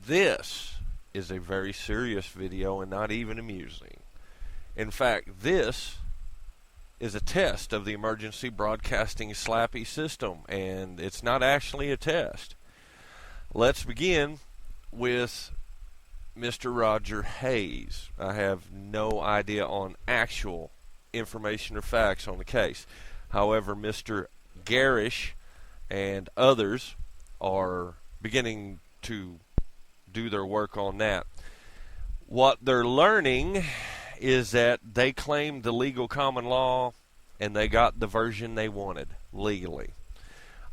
This is a very serious video and not even amusing. In fact, this is a test of the emergency broadcasting slappy system, and it's not actually a test. Let's begin with Mr. Roger Hayes. I have no idea on actual information or facts on the case. However, Mr. Garish and others are beginning to do their work on that. What they're learning is that they claimed the legal common law and they got the version they wanted legally.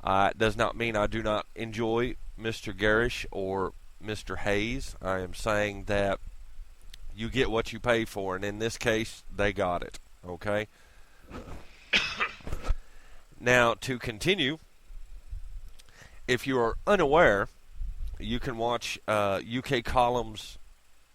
It does not mean I do not enjoy Mr. Garish or Mr. Hayes. I am saying that you get what you pay for, and in this case, they got it. Okay? Now, to continue, if you are unaware, you can watch UK Column's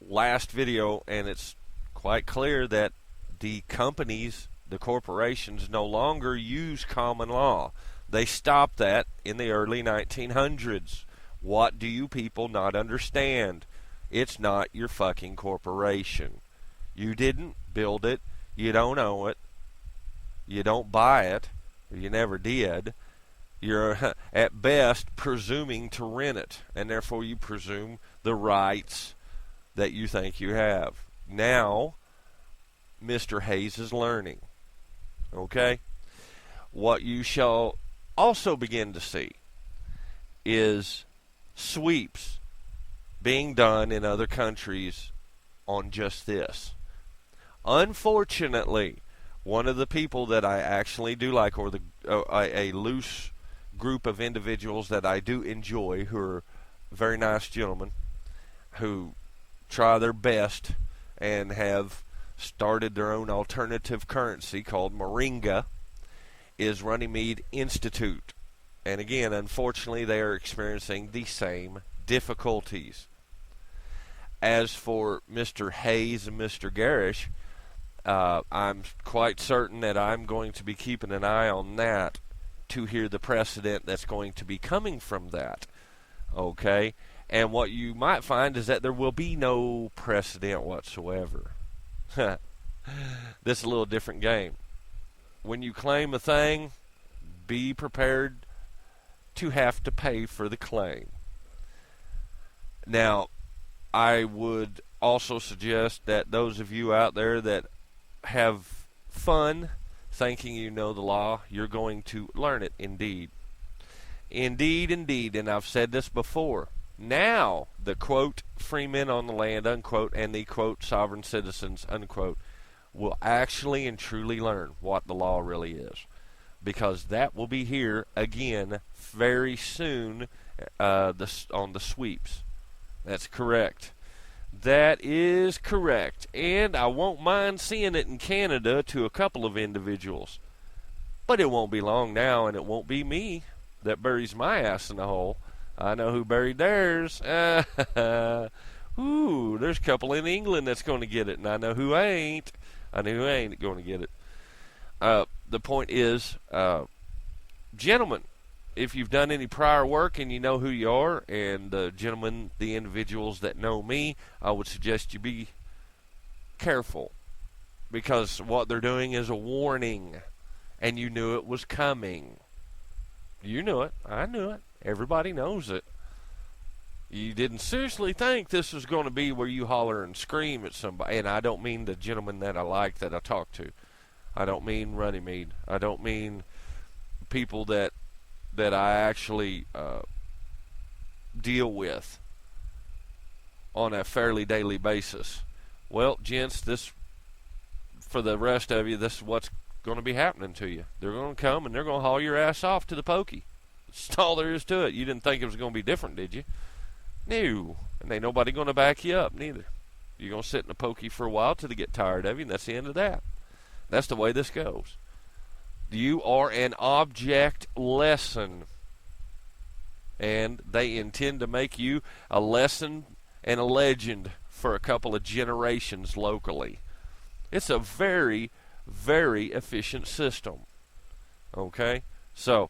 last video, and it's quite clear that the companies, the corporations, no longer use common law. They stopped that in the early 1900s. What do you people not understand? It's not your fucking corporation. You didn't build it. You don't own it. You don't buy it. You never did. You're at best presuming to rent it, and therefore you presume the rights that you think you have. Now, Mr. Hayes is learning. Okay? What you shall also begin to see is sweeps being done in other countries on just this. Unfortunately, one of the people that I actually do like, or a loose group of individuals that I do enjoy, who are very nice gentlemen, who try their best and have started their own alternative currency called Moringa, is Runnymede Institute. And again, unfortunately, they are experiencing the same difficulties. As for Mr. Hayes and Mr. Garish, I'm quite certain that I'm going to be keeping an eye on that to hear the precedent that's going to be coming from that. Okay? And what you might find is that there will be no precedent whatsoever. This is a little different game. When you claim a thing, be prepared to have to pay for the claim. Now, I would also suggest that those of you out there that have fun thinking you know the law, you're going to learn it indeed. Indeed, indeed, and I've said this before. Now, the quote, free men on the land, unquote, and the quote, sovereign citizens, unquote, will actually and truly learn what the law really is. Because that will be here again very soon on the sweeps. That's correct. That is correct. And I won't mind seeing it in Canada to a couple of individuals. But it won't be long now, and it won't be me that buries my ass in the hole. I know who buried theirs. Ooh, there's a couple in England that's going to get it, and I know who ain't. I know who ain't going to get it. The point is, gentlemen, if you've done any prior work and you know who you are, and gentlemen, the individuals that know me, I would suggest you be careful, because what they're doing is a warning, and you knew it was coming. You knew it. I knew it. Everybody knows it. You didn't seriously think this was going to be where you holler and scream at somebody, and I don't mean the gentleman that I like that I talk to. I don't mean Runnymede. I don't mean people that I actually deal with on a fairly daily basis. Well, gents, this, for the rest of you, this is what's going to be happening to you. They're going to come and they're going to haul your ass off to the pokey. That's all there is to it. You didn't think it was going to be different, did you? No. And ain't nobody going to back you up, neither. You're going to sit in the pokey for a while till they get tired of you, and that's the end of that. That's the way this goes. You are an object lesson. And they intend to make you a lesson and a legend for a couple of generations locally. It's a very, very efficient system. Okay? So,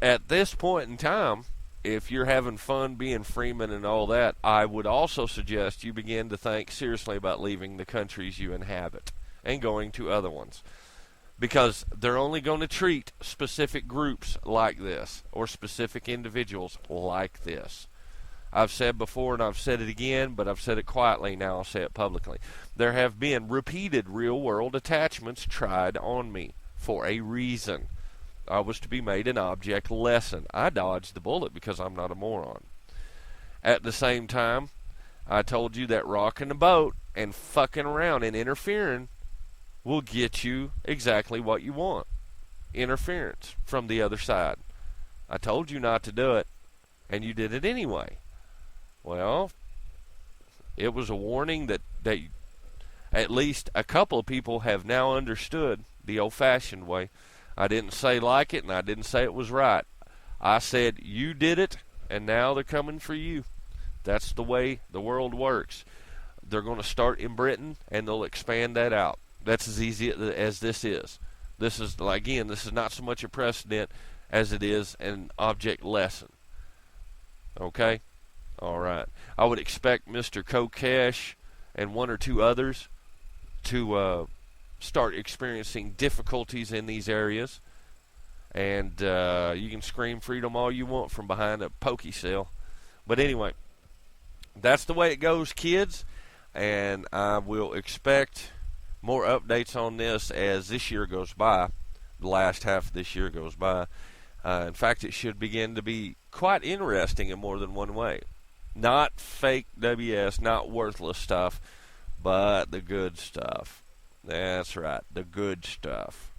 at this point in time, if you're having fun being Freeman and all that, I would also suggest you begin to think seriously about leaving the countries you inhabit and going to other ones. Because they're only going to treat specific groups like this, or specific individuals like this. I've said before, and I've said it again, but I've said it quietly, now I'll say it publicly. There have been repeated real-world attachments tried on me for a reason. I was to be made an object lesson. I dodged the bullet because I'm not a moron. At the same time, I told you that rocking the boat and fucking around and interfering will get you exactly what you want. Interference from the other side. I told you not to do it, and you did it anyway. Well, it was a warning that at least a couple of people have now understood the old-fashioned way. I didn't say like it, and I didn't say it was right. I said you did it, and now they're coming for you. That's the way the world works. They're going to start in Britain, and they'll expand that out. That's as easy as this is. This is, again, this is not so much a precedent as it is an object lesson. Okay? All right. I would expect Mr. Kokesh and one or two others to start experiencing difficulties in these areas. And you can scream freedom all you want from behind a pokey cell. But anyway, that's the way it goes, kids. And I will expect more updates on this as this year goes by, the last half of this year goes by. In fact, it should begin to be quite interesting in more than one way. Not fake WS, not worthless stuff, but the good stuff. That's right, the good stuff.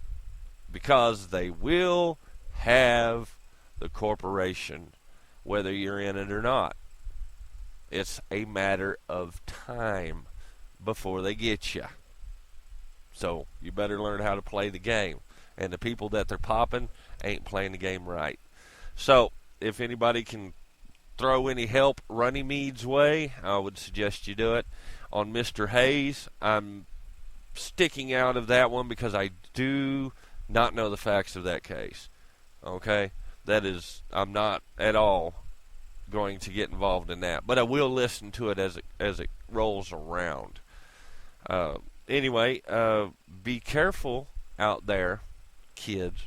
Because they will have the corporation, whether you're in it or not. It's a matter of time before they get you. So you better learn how to play the game. And the people that they're popping ain't playing the game right. So if anybody can throw any help Runnymede way, I would suggest you do it. On Mr. Hayes, I'm sticking out of that one because I do not know the facts of that case. Okay? That is, I'm not at all going to get involved in that. But I will listen to it as it rolls around. Anyway, be careful out there, kids.